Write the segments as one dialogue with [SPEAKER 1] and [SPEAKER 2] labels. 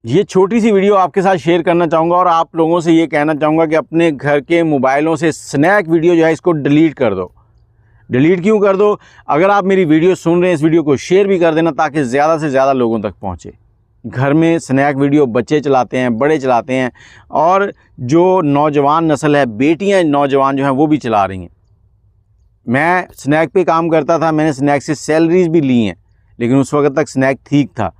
[SPEAKER 1] ये छोटी सी वीडियो आपके साथ शेयर करना चाहूँगा और आप लोगों से ये कहना चाहूँगा कि अपने घर के मोबाइलों से स्नैक वीडियो जो है इसको डिलीट कर दो। डिलीट क्यों कर दो? अगर आप मेरी वीडियो सुन रहे हैं, इस वीडियो को शेयर भी कर देना ताकि ज़्यादा से ज़्यादा लोगों तक पहुँचे। घर में स्नैक वीडियो बच्चे चलाते हैं, बड़े चलाते हैं और जो नौजवान नस्ल है, बेटियाँ नौजवान जो हैं वो भी चला रही हैं। मैं स्नैक पे काम करता था, मैंने स्नैक से सैलरीज भी ली हैं, लेकिन उस वक्त तक स्नैक ठीक था।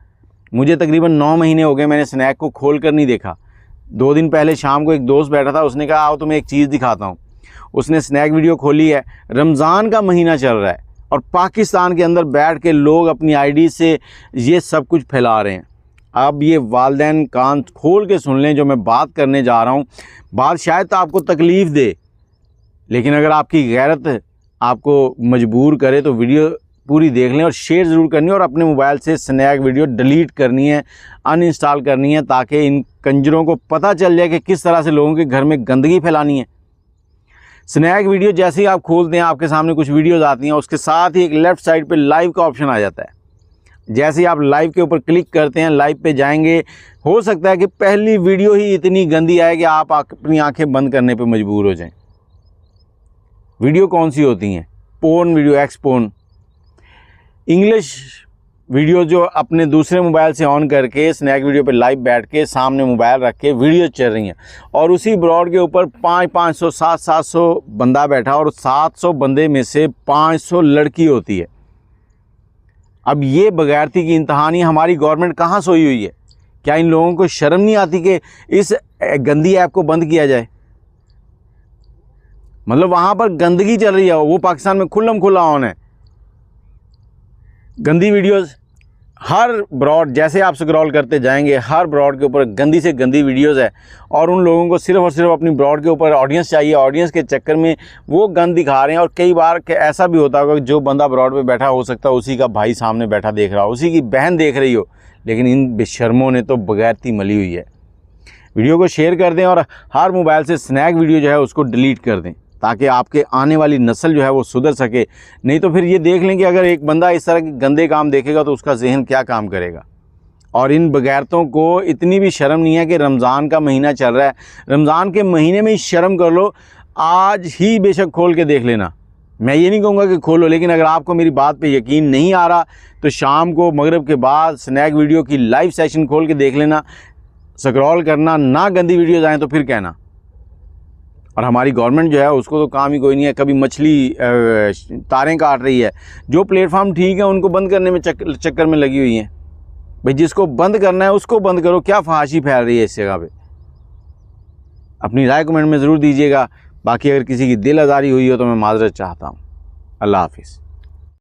[SPEAKER 1] मुझे तकरीबन 9 महीने हो गए मैंने स्नैक को खोल कर नहीं देखा। 2 दिन पहले शाम को एक दोस्त बैठा था, उसने कहा आओ तुम्हें एक चीज़ दिखाता हूँ। उसने स्नैक वीडियो खोली है, रमज़ान का महीना चल रहा है और पाकिस्तान के अंदर बैठ के लोग अपनी आईडी से ये सब कुछ फैला रहे हैं। अब ये वालिदैन कान खोल के सुन लें, जो मैं बात करने जा रहा हूँ, बात शायद तो आपको तकलीफ़ दे, लेकिन अगर आपकी गैरत आपको मजबूर करे तो वीडियो पूरी देख लें और शेयर ज़रूर करनी है और अपने मोबाइल से स्नैक वीडियो डिलीट करनी है, अनइंस्टॉल करनी है, ताकि इन कंजरों को पता चल जाए कि किस तरह से लोगों के घर में गंदगी फैलानी है। स्नैक वीडियो जैसे ही आप खोलते हैं, आपके सामने कुछ वीडियोज़ आती हैं, उसके साथ ही एक लेफ़्ट साइड पे लाइव का ऑप्शन आ जाता है। जैसे ही आप लाइव के ऊपर क्लिक करते हैं, लाइव पे जाएंगे, हो सकता है कि पहली वीडियो ही इतनी गंदी आए कि आप अपनी आंखें बंद करने पे मजबूर हो जाएं। वीडियो कौन सी होती हैं? Porn video, x porn, English video जो अपने दूसरे मोबाइल से ऑन करके स्नैक वीडियो पे लाइव बैठ के सामने मोबाइल रख के वीडियो चल रही हैं और उसी ब्रॉड के ऊपर 500, 700 बंदा बैठा और 700 बंदे में से 500 लड़की होती है। अब ये बगैरती की इंतहानी हमारी गवर्नमेंट कहाँ सोई हुई है? क्या इन लोगों को शर्म नहीं आती कि इस गंदी ऐप को बंद किया जाए? मतलब वहाँ पर गंदगी चल रही है, वो पाकिस्तान में खुल्लम खुल्ला ऑन है। गंदी वीडियोस हर ब्रॉड, जैसे आप स्क्रॉल करते जाएंगे, हर ब्रॉड के ऊपर गंदी से गंदी वीडियोस है और उन लोगों को सिर्फ और सिर्फ अपनी ब्रॉड के ऊपर ऑडियंस चाहिए। ऑडियंस के चक्कर में वो गंद दिखा रहे हैं और कई बार ऐसा भी होता होगा कि जो बंदा ब्रॉड पे बैठा हो सकता है उसी का भाई सामने बैठा देख रहा हो, उसी की बहन देख रही हो, लेकिन इन बेशर्मों ने तो बगैरती मली हुई है। वीडियो को शेयर कर दें और हर मोबाइल से स्नैक वीडियो जो है उसको डिलीट कर दें ताकि आपके आने वाली नस्ल जो है वो सुधर सके। नहीं तो फिर ये देख लें कि अगर एक बंदा इस तरह के गंदे काम देखेगा तो उसका जहन क्या काम करेगा। और इन बगैरतों को इतनी भी शर्म नहीं है कि रमज़ान का महीना चल रहा है, रमज़ान के महीने में ही शर्म कर लो, आज ही बेशक खोल के देख लेना। मैं ये नहीं कहूँगा कि खोलो, लेकिन अगर आपको मेरी बात पे यकीन नहीं आ रहा तो शाम को मगरिब के बाद स्नैक वीडियो की लाइव सेशन खोल के देख लेना, स्क्रॉल करना, ना गंदी वीडियोज़ आएँ तो फिर कहना। और हमारी गवर्नमेंट जो है उसको तो काम ही कोई नहीं है, कभी मछली तारें काट रही है, जो प्लेटफार्म ठीक है उनको बंद करने में चक्कर में लगी हुई है। भाई जिसको बंद करना है उसको बंद करो, क्या फहाशी फैल रही है इस जगह पे? अपनी राय कमेंट में ज़रूर दीजिएगा। बाकी अगर किसी की दिल आज़ारी हुई हो तो मैं माजरत चाहता हूँ। अल्लाह हाफिज़।